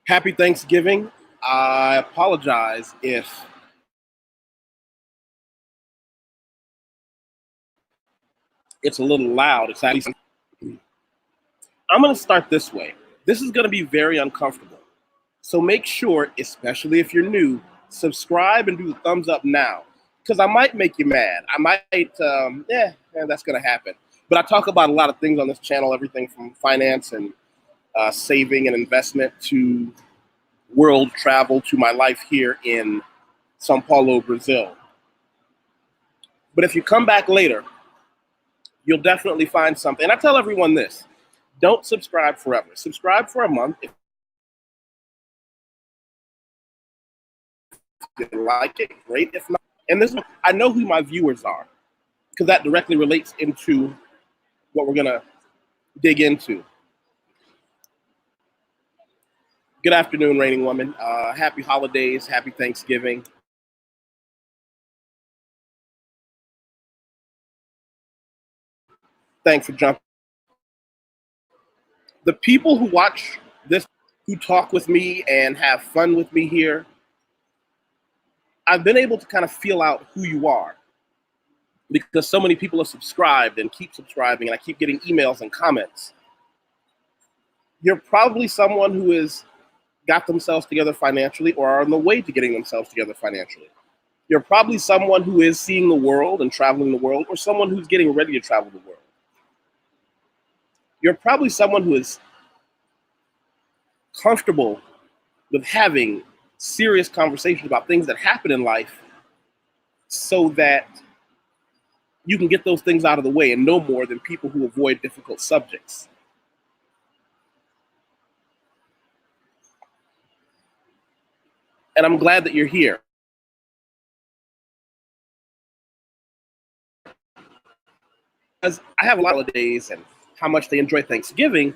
Happy Thanksgiving. I apologize if it's a little loud. I'm going to start this way. This is going to be very uncomfortable. So make sure, especially if you're new, subscribe and do the thumbs up now. Because I might make you mad. I might, that's going to happen. But I talk about a lot of things on this channel, everything from finance and saving and investment to world travel to my life here in Sao Paulo, Brazil. But if you come back later, you'll definitely find something. And I tell everyone this, don't subscribe forever. Subscribe for a month. If you like it, great. If not, and this, I know who my viewers are because that directly relates into what we're going to dig into. Good afternoon, reigning woman. Happy holidays. Happy Thanksgiving. Thanks for jumping. The people who watch this, who talk with me and have fun with me here, I've been able to kind of feel out who you are because so many people have subscribed and keep subscribing, and I keep getting emails and comments. You're probably someone who has got themselves together financially or are on the way to getting themselves together financially. You're probably someone who is seeing the world and traveling the world, or someone who's getting ready to travel the world. You're probably someone who is comfortable with having serious conversations about things that happen in life so that you can get those things out of the way and no more than people who avoid difficult subjects. And I'm glad that you're here. Because I have a lot of days and how much they enjoy Thanksgiving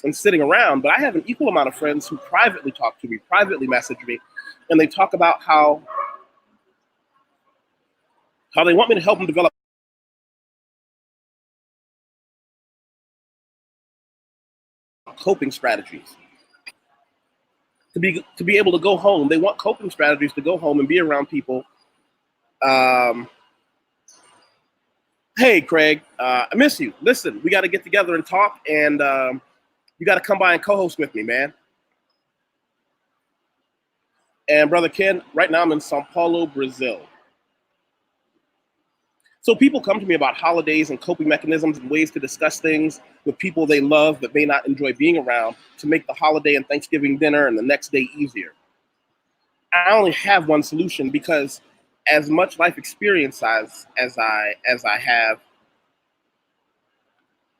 and sitting around, but I have an equal amount of friends who privately talk to me, privately message me, and they talk about how they want me to help them develop coping strategies. To be able to go home, they want coping strategies to go home and be around people. Hey, Craig, I miss you. Listen, we got to get together and talk, and you got to come by and co-host with me, man. And Brother Ken, right now I'm in Sao Paulo, Brazil. So people come to me about holidays and coping mechanisms and ways to discuss things with people they love but may not enjoy being around to make the holiday and Thanksgiving dinner and the next day easier. I only have one solution because as much life experience as I have,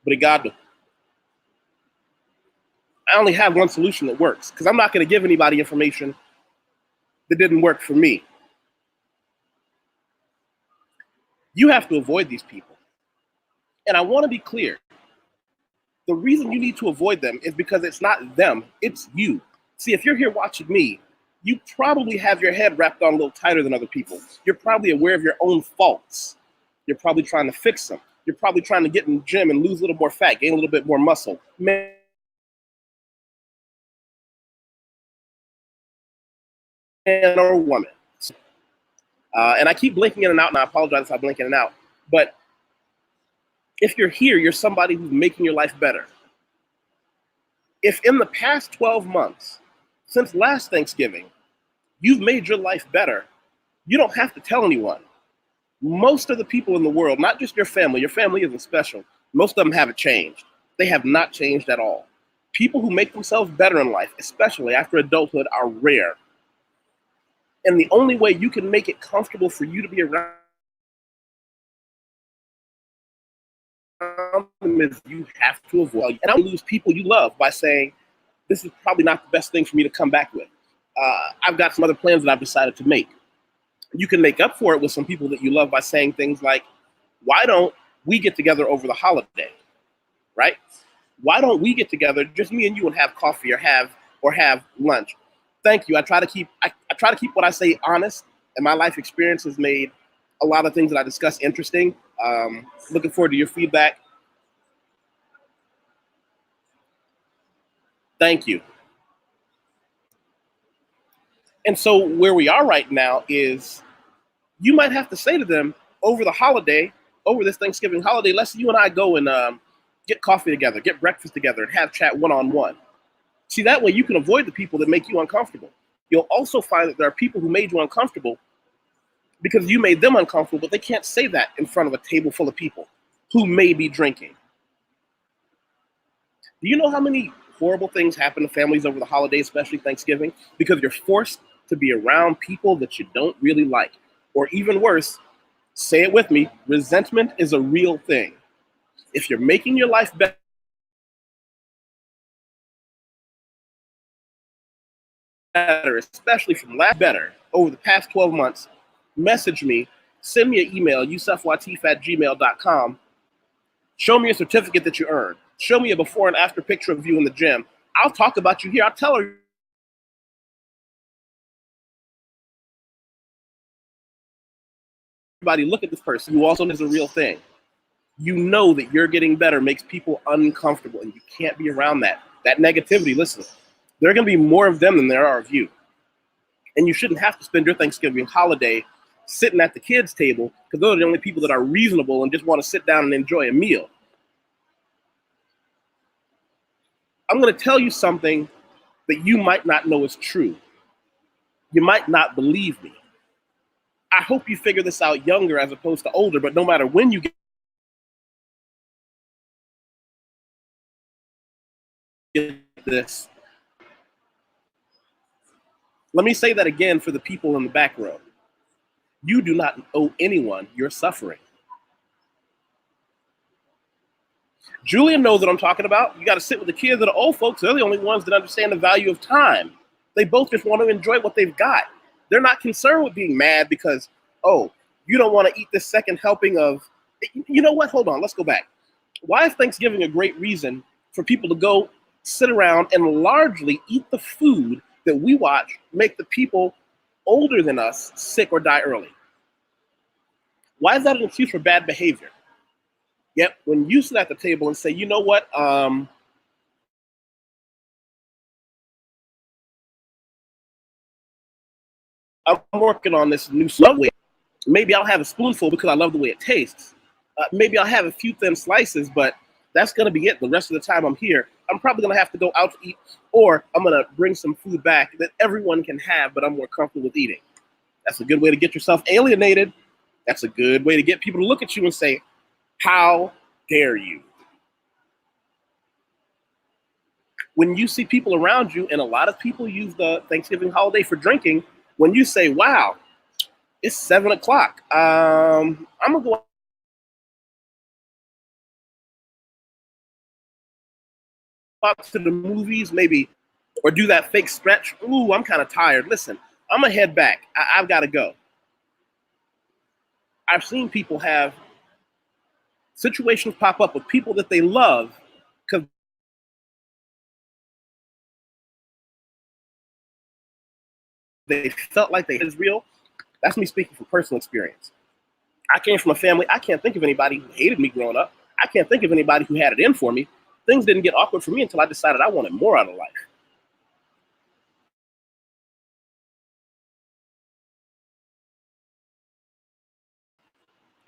obrigado, I only have one solution that works because I'm not going to give anybody information that didn't work for me. You have to avoid these people. And I want to be clear. The reason you need to avoid them is because it's not them, it's you. See, if you're here watching me, you probably have your head wrapped on a little tighter than other people. You're probably aware of your own faults. You're probably trying to fix them. You're probably trying to get in the gym and lose a little more fat, gain a little bit more muscle. Man or woman. And I keep blinking in and out, and I apologize if I blink in and out. But if you're here, you're somebody who's making your life better. If in the past 12 months, since last Thanksgiving, you've made your life better, you don't have to tell anyone. Most of the people in the world, not just your family isn't special. Most of them haven't changed. They have not changed at all. People who make themselves better in life, especially after adulthood, are rare. And the only way you can make it comfortable for you to be around them is you have to avoid. And I don't lose people you love by saying, this is probably not the best thing for me to come back with. I've got some other plans that I've decided to make. You can make up for it with some people that you love by saying things like, why don't we get together over the holiday, right? Why don't we get together, just me and you, and have coffee or have lunch? Thank you. I try to keep what I say honest, and my life experience has made a lot of things that I discuss interesting. Looking forward to your feedback. Thank you. And so where we are right now is you might have to say to them over the holiday, over this Thanksgiving holiday, let's you and I go and get coffee together, get breakfast together, and have chat one-on-one. See, that way you can avoid the people that make you uncomfortable. You'll also find that there are people who made you uncomfortable because you made them uncomfortable, but they can't say that in front of a table full of people who may be drinking. Do you know how many horrible things happen to families over the holidays, especially Thanksgiving? Because you're forced to be around people that you don't really like. Or even worse, say it with me, resentment is a real thing. If you're making your life better, especially from last better, over the past 12 months, message me, send me an email, YusefWateef@gmail.com. Show me a certificate that you earned. Show me a before and after picture of you in the gym. I'll talk about you here. I'll tell everybody, look at this person. You also know is a real thing. You know that you're getting better makes people uncomfortable, and you can't be around that. That negativity, listen, there are going to be more of them than there are of you. And you shouldn't have to spend your Thanksgiving holiday sitting at the kids' table because those are the only people that are reasonable and just want to sit down and enjoy a meal. I'm going to tell you something that you might not know is true. You might not believe me. I hope you figure this out younger as opposed to older, but no matter when you get this, let me say that again for the people in the back row. You do not owe anyone your suffering. Julian knows what I'm talking about. You got to sit with the kids that are old folks. They're the only ones that understand the value of time. They both just want to enjoy what they've got. They're not concerned with being mad because, oh, you don't want to eat this second helping of, you know what? Hold on, let's go back. Why is Thanksgiving a great reason for people to go sit around and largely eat the food that we watch make the people older than us sick or die early? Why is that an excuse for bad behavior? Yet when you sit at the table and say, you know what, I'm working on this new Subway. Maybe I'll have a spoonful because I love the way it tastes. Maybe I'll have a few thin slices, but that's going to be it. The rest of the time I'm here, I'm probably going to have to go out to eat, or I'm going to bring some food back that everyone can have, but I'm more comfortable with eating. That's a good way to get yourself alienated. That's a good way to get people to look at you and say, how dare you? When you see people around you, and a lot of people use the Thanksgiving holiday for drinking, when you say, wow, it's 7 o'clock. I'm going to go out to the movies, maybe, or do that fake stretch. Ooh, I'm kind of tired. Listen, I'm going to head back. I've got to go. I've seen people have situations pop up with people that they love because they felt like they is real. That's me speaking from personal experience. I came from a family. I can't think of anybody who hated me growing up. I can't think of anybody who had it in for me. Things didn't get awkward for me until I decided I wanted more out of life.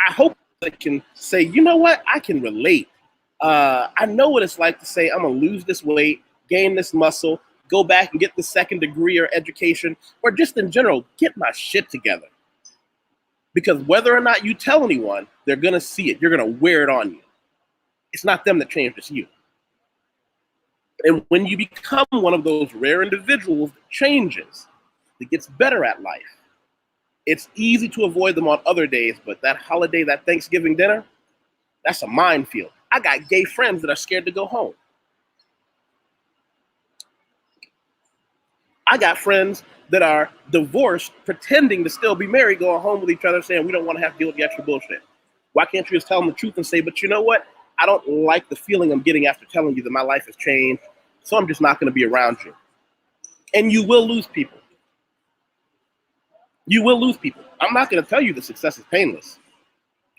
I hope I can say, you know what? I can relate. I know what it's like to say, I'm going to lose this weight, gain this muscle, go back and get the second degree or education, or just in general, get my shit together. Because whether or not you tell anyone, they're going to see it. You're going to wear it on you. It's not them that changed, it's you. And when you become one of those rare individuals that changes, that gets better at life, it's easy to avoid them on other days, but that holiday, that Thanksgiving dinner, that's a minefield. I got gay friends that are scared to go home. I got friends that are divorced, pretending to still be married, going home with each other, saying we don't want to have to deal with the extra bullshit. Why can't you just tell them the truth and say, but you know what? I don't like the feeling I'm getting after telling you that my life has changed, so I'm just not going to be around you. And you will lose people. You will lose people. I'm not going to tell you that success is painless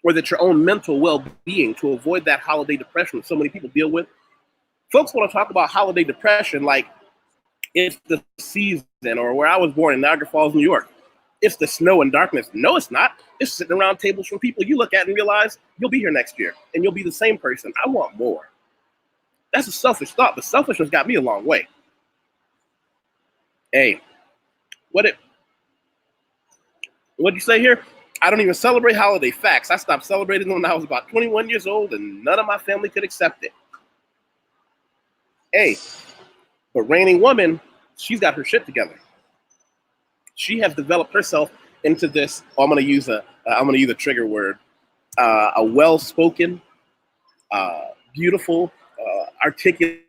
or that your own mental well-being to avoid that holiday depression that so many people deal with. Folks want to talk about holiday depression like It's the season. Or where I was born in Niagara Falls, New York, it's the snow and darkness. No, it's not. It's sitting around tables from people you look at and realize you'll be here next year and you'll be the same person. I want more. That's a selfish thought, but selfishness got me a long way. Hey, what'd you say here? I don't even celebrate holiday facts. I stopped celebrating them when I was about 21 years old, and none of my family could accept it. Hey, but reigning woman, she's got her shit together. She has developed herself into this. Oh, I'm gonna use a trigger word. A well-spoken, beautiful, articulate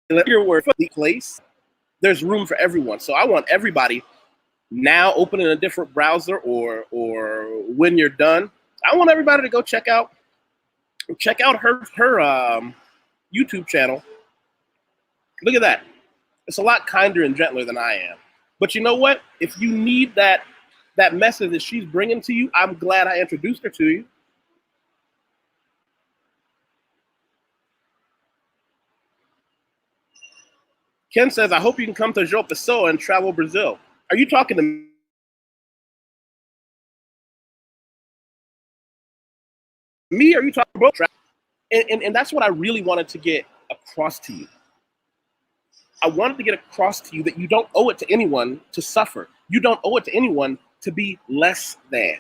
word for the place. There's room for everyone. So I want everybody now opening a different browser or when you're done. I want everybody to go check out her YouTube channel. Look at that. It's a lot kinder and gentler than I am. But you know what? If you need that message that she's bringing to you, I'm glad I introduced her to you. Ken says, I hope you can come to João Pessoa and travel Brazil. Are you talking to me? Or are you talking about travel? And that's what I really wanted to get across to you. I wanted to get across to you that you don't owe it to anyone to suffer. You don't owe it to anyone to be less than.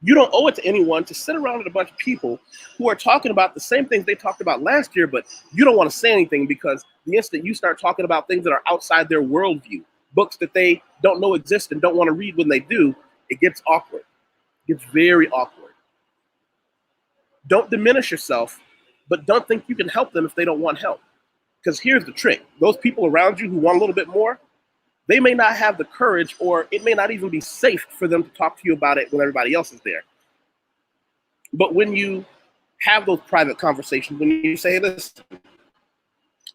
You don't owe it to anyone to sit around with a bunch of people who are talking about the same things they talked about last year, but you don't want to say anything because the instant you start talking about things that are outside their worldview, books that they don't know exist and don't want to read when they do, it gets awkward. It gets very awkward. Don't diminish yourself, but don't think you can help them if they don't want help. Because here's the trick. Those people around you who want a little bit more, they may not have the courage, or it may not even be safe for them to talk to you about it when everybody else is there. But when you have those private conversations, when you say, listen,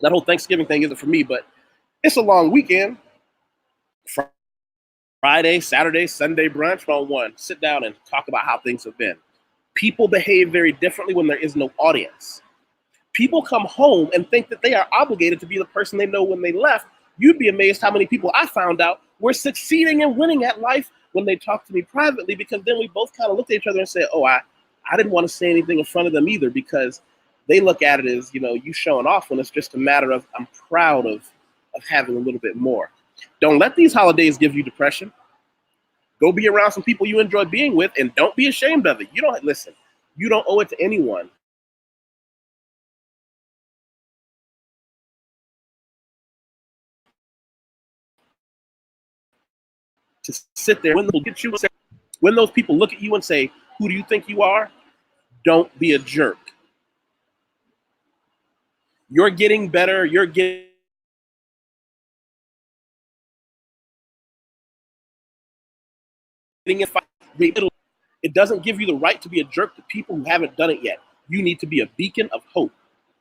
that whole Thanksgiving thing isn't for me, but it's a long weekend. Friday, Saturday, Sunday brunch, one. Sit down and talk about how things have been. People behave very differently when there is no audience. People come home and think that they are obligated to be the person they know when they left. You'd be amazed how many people I found out were succeeding and winning at life when they talked to me privately, because then we both kind of looked at each other and said, oh, I didn't want to say anything in front of them either, because they look at it as, you showing off, when it's just a matter of, I'm proud of having a little bit more. Don't let these holidays give you depression. Go be around some people you enjoy being with, and don't be ashamed of it. You don't owe it to anyone to sit there when those people look at you and say, who do you think you are? Don't be a jerk. You're getting better. You're getting it doesn't give you the right to be a jerk to people who haven't done it yet. You need to be a beacon of hope.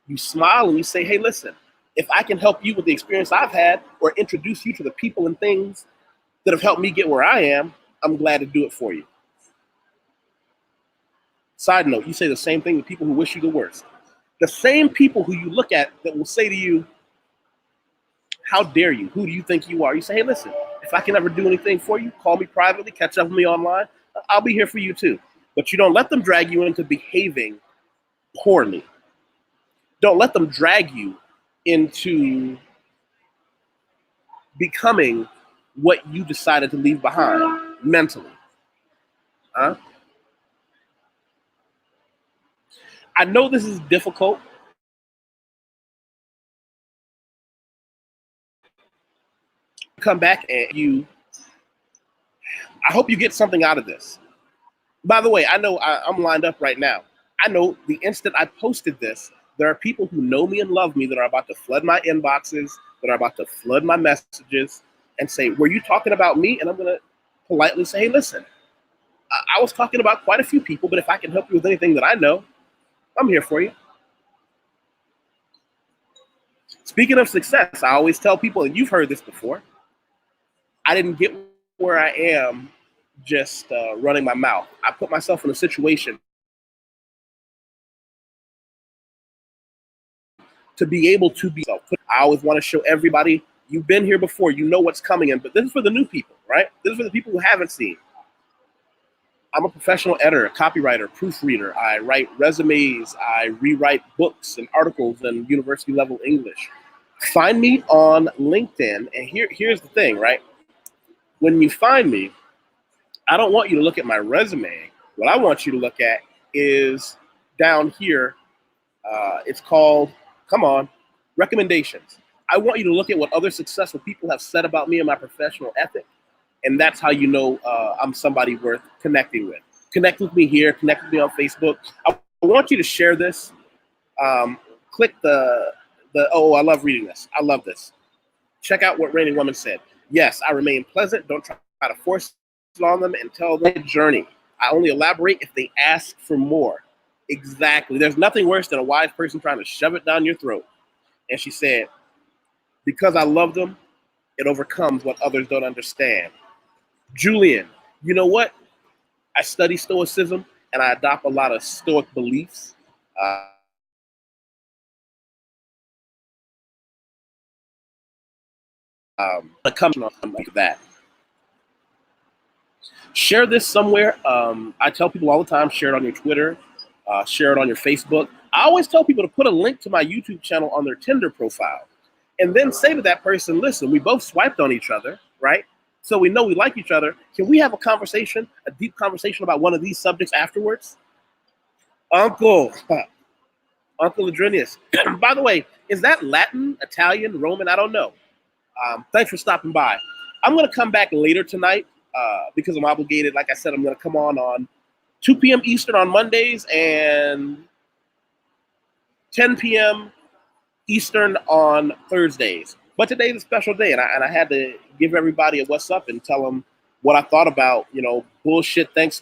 You smile and you say, hey, listen, if I can help you with the experience I've had, or introduce you to the people and things that have helped me get where I am, I'm glad to do it for you. Side note, you say the same thing to people who wish you the worst. The same people who you look at that will say to you, how dare you? Who do you think you are? You say, hey, listen, if I can ever do anything for you, call me privately, catch up with me online. I'll be here for you too. But you don't let them drag you into behaving poorly. Don't let them drag you into becoming what you decided to leave behind mentally. Huh? I know this is difficult. Come back and I hope you get something out of this. By the way, I know I'm lined up right now. I know the instant I posted this, there are people who know me and love me that are about to flood my inboxes, that are about to flood my messages and say, were you talking about me? And I'm going to politely say, hey, listen, I was talking about quite a few people, but if I can help you with anything that I know, I'm here for you. Speaking of success, I always tell people, and you've heard this before, I didn't get where I am just running my mouth. I put myself in a situation to be able to be self. I always want to show everybody, you've been here before, you know what's coming in, but this is for the new people, right? This is for the people who haven't seen. I'm a professional editor, copywriter, proofreader. I write resumes. I rewrite books and articles in university level English. Find me on LinkedIn. And here's the thing, right? When you find me, I don't want you to look at my resume. What I want you to look at is down here. It's called, come on, recommendations. I want you to look at what other successful people have said about me and my professional ethic. And that's how you know I'm somebody worth connecting with. Connect with me here. Connect with me on Facebook. I want you to share this. Click oh, I love reading this. I love this. Check out what Reigning Woman said. Yes, I remain pleasant. Don't try to force it on them and tell them their journey. I only elaborate if they ask for more. Exactly. There's nothing worse than a wise person trying to shove it down your throat. And she said, because I love them, it overcomes what others don't understand. Julian, you know what? I study Stoicism and I adopt a lot of Stoic beliefs. It comes on like that. Share this somewhere. I tell people all the time, share it on your Twitter, share it on your Facebook. I always tell people to put a link to my YouTube channel on their Tinder profile and then say to that person, listen, we both swiped on each other, right? So we know we like each other. Can we have a conversation, a deep conversation about one of these subjects afterwards? Uncle Adrenius. By the way, is that Latin, Italian, Roman? I don't know. Thanks for stopping by. I'm going to come back later tonight because I'm obligated. Like I said, I'm going to come on 2 p.m. Eastern on Mondays and 10 p.m. Eastern on Thursdays. But today's a special day, and I had to give everybody a what's up and tell them what I thought about, bullshit Thanksgiving.